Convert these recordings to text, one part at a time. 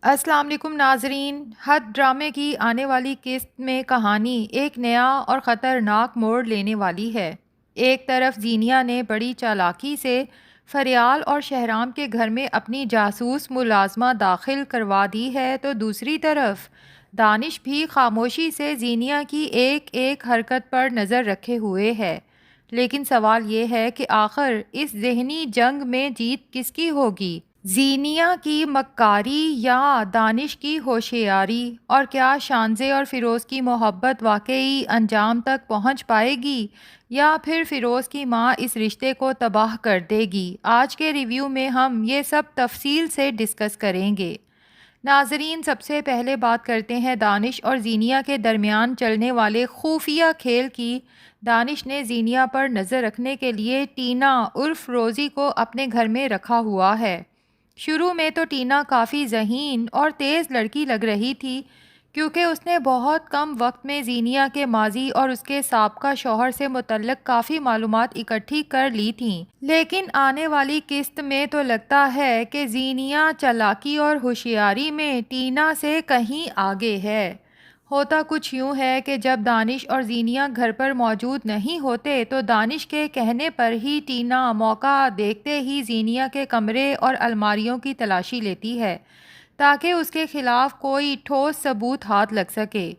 السلام علیکم ناظرین، حد ڈرامے کی آنے والی قسط میں کہانی ایک نیا اور خطرناک موڑ لینے والی ہے۔ ایک طرف زینیا نے بڑی چالاکی سے فریال اور شہرام کے گھر میں اپنی جاسوس ملازمہ داخل کروا دی ہے تو دوسری طرف دانش بھی خاموشی سے زینیا کی ایک ایک حرکت پر نظر رکھے ہوئے ہے۔ لیکن سوال یہ ہے کہ آخر اس ذہنی جنگ میں جیت کس کی ہوگی؟ زینیا کی مکاری یا دانش کی ہوشیاری؟ اور کیا شانزے اور فیروز کی محبت واقعی انجام تک پہنچ پائے گی یا پھر فیروز کی ماں اس رشتے کو تباہ کر دے گی؟ آج کے ریویو میں ہم یہ سب تفصیل سے ڈسکس کریں گے۔ ناظرین، سب سے پہلے بات کرتے ہیں دانش اور زینیا کے درمیان چلنے والے خفیہ کھیل کی۔ دانش نے زینیا پر نظر رکھنے کے لیے ٹینا عرف روزی کو اپنے گھر میں رکھا ہوا ہے۔ شروع میں تو ٹینا کافی ذہین اور تیز لڑکی لگ رہی تھی کیونکہ اس نے بہت کم وقت میں زینیا کے ماضی اور اس کے سابقہ شوہر سے متعلق کافی معلومات اکٹھی کر لی تھیں۔ لیکن آنے والی قسط میں تو لگتا ہے کہ زینیا چالاکی اور ہوشیاری میں ٹینا سے کہیں آگے ہے۔ ہوتا کچھ یوں ہے کہ جب دانش اور زینیا گھر پر موجود نہیں ہوتے تو دانش کے کہنے پر ہی ٹینا موقع دیکھتے ہی زینیا کے کمرے اور الماریوں کی تلاشی لیتی ہے تاکہ اس کے خلاف کوئی ٹھوس ثبوت ہاتھ لگ سکے۔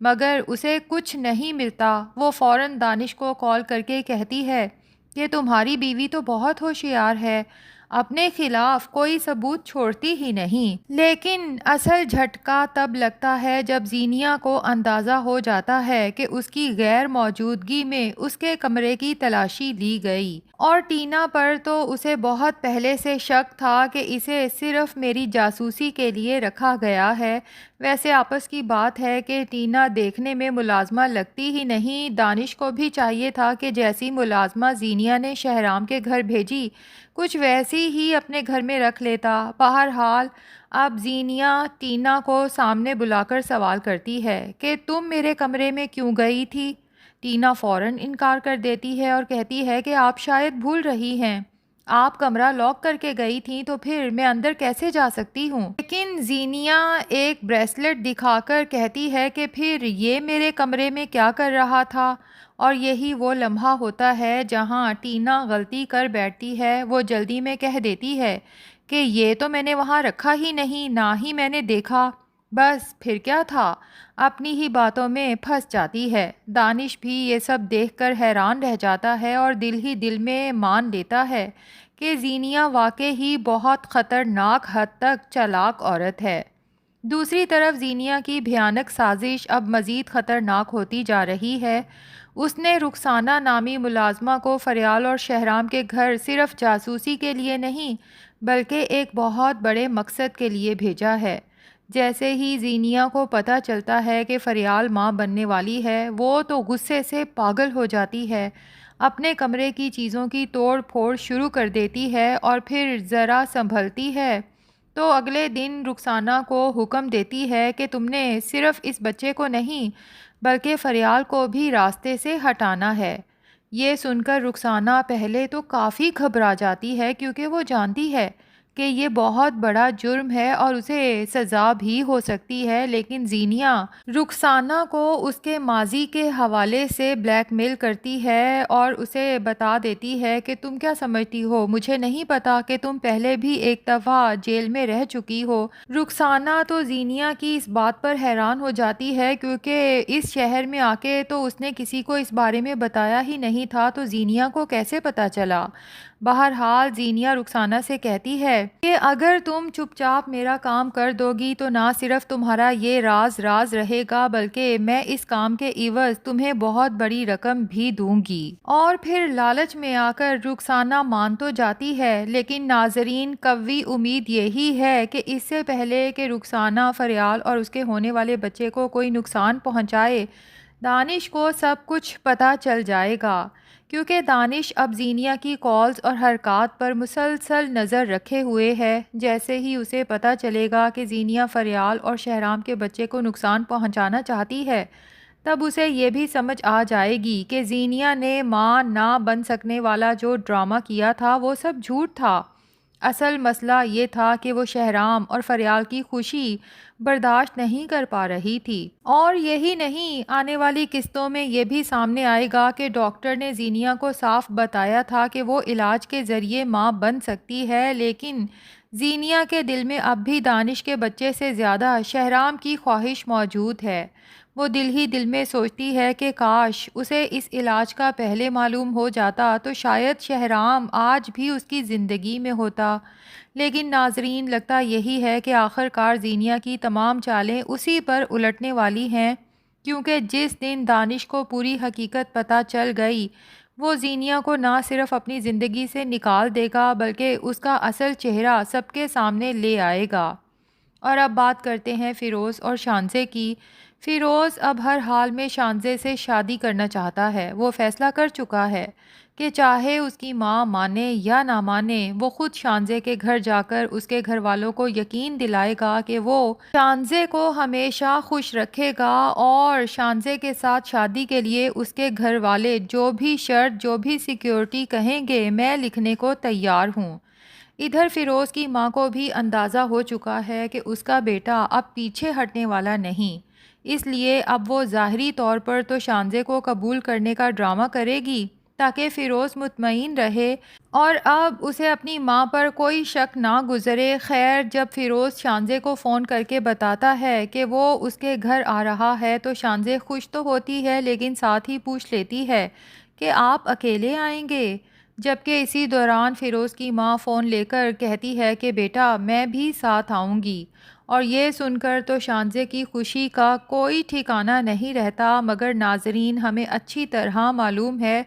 مگر اسے کچھ نہیں ملتا۔ وہ فوراً دانش کو کال کر کے کہتی ہے کہ تمہاری بیوی تو بہت ہوشیار ہے، اپنے خلاف کوئی ثبوت چھوڑتی ہی نہیں۔ لیکن اصل جھٹکا تب لگتا ہے جب زینیا کو اندازہ ہو جاتا ہے کہ اس کی غیر موجودگی میں اس کے کمرے کی تلاشی لی گئی، اور ٹینا پر تو اسے بہت پہلے سے شک تھا کہ اسے صرف میری جاسوسی کے لیے رکھا گیا ہے۔ ویسے آپس کی بات ہے کہ ٹینا دیکھنے میں ملازمہ لگتی ہی نہیں۔ دانش کو بھی چاہیے تھا کہ جیسی ملازمہ زینیا نے شہرام کے گھر بھیجی کچھ ویسی ہی اپنے گھر میں رکھ لیتا۔ بہرحال اب زینیا ٹینا کو سامنے بلا کر سوال کرتی ہے کہ تم میرے کمرے میں کیوں گئی تھی؟ ٹینا فوراً انکار کر دیتی ہے اور کہتی ہے کہ آپ شاید بھول رہی ہیں، آپ کمرہ لاک کر کے گئی تھیں تو پھر میں اندر کیسے جا سکتی ہوں؟ لیکن زینیا ایک بریسلٹ دکھا کر کہتی ہے کہ پھر یہ میرے کمرے میں کیا کر رہا تھا؟ اور یہی وہ لمحہ ہوتا ہے جہاں ٹینا غلطی کر بیٹھتی ہے۔ وہ جلدی میں کہہ دیتی ہے کہ یہ تو میں نے وہاں رکھا ہی نہیں، نہ ہی میں نے دیکھا۔ بس پھر کیا تھا؟ اپنی ہی باتوں میں پھنس جاتی ہے۔ دانش بھی یہ سب دیکھ کر حیران رہ جاتا ہے اور دل ہی دل میں مان لیتا ہے کہ زینیا واقع ہی بہت خطرناک حد تک چالاک عورت ہے۔ دوسری طرف زینیا کی بھیانک سازش اب مزید خطرناک ہوتی جا رہی ہے۔ اس نے رخسانہ نامی ملازمہ کو فریال اور شہرام کے گھر صرف جاسوسی کے لیے نہیں بلکہ ایک بہت بڑے مقصد کے لیے بھیجا ہے۔ جیسے ہی زینیا کو پتہ چلتا ہے کہ فریال ماں بننے والی ہے، وہ تو غصے سے پاگل ہو جاتی ہے، اپنے کمرے کی چیزوں کی توڑ پھوڑ شروع کر دیتی ہے اور پھر ذرا سنبھلتی ہے تو اگلے دن رخسانہ کو حکم دیتی ہے کہ تم نے صرف اس بچے کو نہیں بلکہ فریال کو بھی راستے سے ہٹانا ہے۔ یہ سن کر رخسانہ پہلے تو کافی گھبرا جاتی ہے کیونکہ وہ جانتی ہے کہ یہ بہت بڑا جرم ہے اور اسے سزا بھی ہو سکتی ہے، لیکن زینیا رخسانہ کو اس کے ماضی کے حوالے سے بلیک میل کرتی ہے اور اسے بتا دیتی ہے کہ تم کیا سمجھتی ہو، مجھے نہیں پتا کہ تم پہلے بھی ایک دفعہ جیل میں رہ چکی ہو۔ رخسانہ تو زینیا کی اس بات پر حیران ہو جاتی ہے کیونکہ اس شہر میں آ کے تو اس نے کسی کو اس بارے میں بتایا ہی نہیں تھا، تو زینیا کو کیسے پتا چلا؟ بہرحال زینیا رخسانہ سے کہتی ہے کہ اگر تم چپ چاپ میرا کام کر دو گی تو نہ صرف تمہارا یہ راز راز رہے گا بلکہ میں اس کام کے عوض تمہیں بہت بڑی رقم بھی دوں گی۔ اور پھر لالچ میں آ کر رخسانہ مان تو جاتی ہے، لیکن ناظرین قوی امید یہی ہے کہ اس سے پہلے کہ رخسانہ فریال اور اس کے ہونے والے بچے کو کوئی نقصان پہنچائے، دانش کو سب کچھ پتہ چل جائے گا، کیونکہ دانش اب زینیا کی کالز اور حرکات پر مسلسل نظر رکھے ہوئے ہے۔ جیسے ہی اسے پتہ چلے گا کہ زینیا فریال اور شہرام کے بچے کو نقصان پہنچانا چاہتی ہے، تب اسے یہ بھی سمجھ آ جائے گی کہ زینیا نے ماں نہ بن سکنے والا جو ڈرامہ کیا تھا وہ سب جھوٹ تھا۔ اصل مسئلہ یہ تھا کہ وہ شہرام اور فریال کی خوشی برداشت نہیں کر پا رہی تھی۔ اور یہی نہیں، آنے والی قسطوں میں یہ بھی سامنے آئے گا کہ ڈاکٹر نے زینیا کو صاف بتایا تھا کہ وہ علاج کے ذریعے ماں بن سکتی ہے، لیکن زینیا کے دل میں اب بھی دانش کے بچے سے زیادہ شہرام کی خواہش موجود ہے۔ وہ دل ہی دل میں سوچتی ہے کہ کاش اسے اس علاج کا پہلے معلوم ہو جاتا تو شاید شہرام آج بھی اس کی زندگی میں ہوتا۔ لیکن ناظرین، لگتا یہی ہے کہ آخر کار زینیا کی تمام چالیں اسی پر الٹنے والی ہیں، کیونکہ جس دن دانش کو پوری حقیقت پتہ چل گئی، وہ زینیا کو نہ صرف اپنی زندگی سے نکال دے گا بلکہ اس کا اصل چہرہ سب کے سامنے لے آئے گا۔ اور اب بات کرتے ہیں فیروز اور شانزے کی۔ فیروز اب ہر حال میں شانزے سے شادی کرنا چاہتا ہے۔ وہ فیصلہ کر چکا ہے کہ چاہے اس کی ماں مانے یا نہ مانے، وہ خود شانزے کے گھر جا کر اس کے گھر والوں کو یقین دلائے گا کہ وہ شانزے کو ہمیشہ خوش رکھے گا، اور شانزے کے ساتھ شادی کے لیے اس کے گھر والے جو بھی شرط، جو بھی سیکیورٹی کہیں گے، میں لکھنے کو تیار ہوں۔ ادھر فیروز کی ماں کو بھی اندازہ ہو چکا ہے کہ اس کا بیٹا اب پیچھے ہٹنے والا نہیں، اس لیے اب وہ ظاہری طور پر تو شانزے کو قبول کرنے کا ڈرامہ کرے گی تاکہ فیروز مطمئن رہے اور اب اسے اپنی ماں پر کوئی شک نہ گزرے۔ خیر، جب فیروز شانزے کو فون کر کے بتاتا ہے کہ وہ اس کے گھر آ رہا ہے تو شانزے خوش تو ہوتی ہے، لیکن ساتھ ہی پوچھ لیتی ہے کہ آپ اکیلے آئیں گے؟ جبکہ اسی دوران فیروز کی ماں فون لے کر کہتی ہے کہ بیٹا میں بھی ساتھ آؤں گی، اور یہ سن کر تو شانزے کی خوشی کا کوئی ٹھکانہ نہیں رہتا، مگر ناظرین، ہمیں اچھی طرح معلوم ہے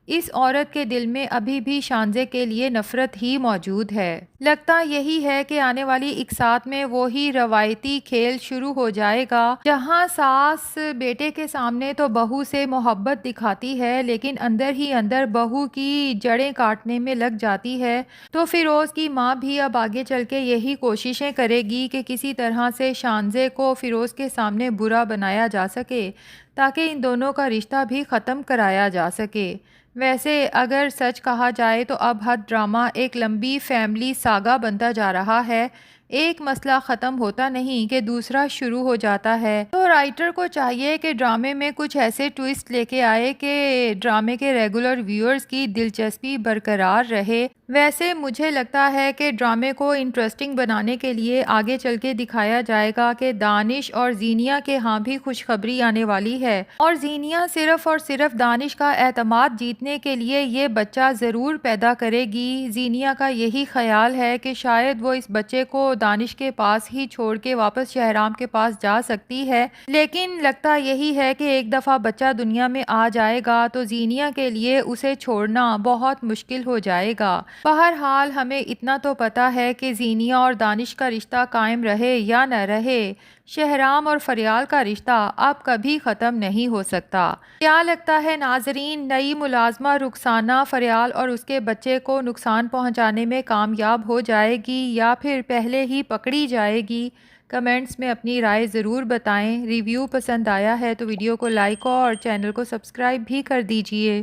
اس عورت کے دل میں ابھی بھی شانزے کے لیے نفرت ہی موجود ہے۔ لگتا یہی ہے کہ آنے والی اقساط میں وہی روایتی کھیل شروع ہو جائے گا، جہاں ساس بیٹے کے سامنے تو بہو سے محبت دکھاتی ہے لیکن اندر ہی اندر بہو کی جڑیں کاٹنے میں لگ جاتی ہے۔ تو فیروز کی ماں بھی اب آگے چل کے یہی کوششیں کرے گی کہ کسی طرح سے شانزے کو فیروز کے سامنے برا بنایا جا سکے تاکہ ان دونوں کا رشتہ بھی ختم کرایا جا سکے۔ ویسے اگر سچ کہا جائے تو اب ہر ڈرامہ ایک لمبی فیملی ساگا بنتا جا رہا ہے، ایک مسئلہ ختم ہوتا نہیں کہ دوسرا شروع ہو جاتا ہے۔ تو رائٹر کو چاہیے کہ ڈرامے میں کچھ ایسے ٹویسٹ لے کے آئے کہ ڈرامے کے ریگولر ویورز کی دلچسپی برقرار رہے۔ ویسے مجھے لگتا ہے کہ ڈرامے کو انٹرسٹنگ بنانے کے لیے آگے چل کے دکھایا جائے گا کہ دانش اور زینیا کے ہاں بھی خوشخبری آنے والی ہے، اور زینیا صرف اور صرف دانش کا اعتماد جیتنے کے لیے یہ بچہ ضرور پیدا کرے گی۔ زینیا کا یہی خیال ہے کہ شاید وہ اس بچے کو دانش کے پاس ہی چھوڑ کے واپس شہرام کے پاس جا سکتی ہے، لیکن لگتا یہی ہے کہ ایک دفعہ بچہ دنیا میں آ جائے گا تو زینیا کے لیے اسے چھوڑنا بہت مشکل ہو جائے گا۔ بہرحال ہمیں اتنا تو پتا ہے کہ زینیا اور دانش کا رشتہ قائم رہے یا نہ رہے، شہرام اور فریال کا رشتہ اب کبھی ختم نہیں ہو سکتا۔ کیا لگتا ہے ناظرین، نئی ملازمہ رخسانہ فریال اور اس کے بچے کو نقصان پہنچانے میں کامیاب ہو جائے گی یا پھر پہلے ہی پکڑی جائے گی؟ کمنٹس میں اپنی رائے ضرور بتائیں۔ ریویو پسند آیا ہے تو ویڈیو کو لائک اور چینل کو سبسکرائب بھی کر دیجیے۔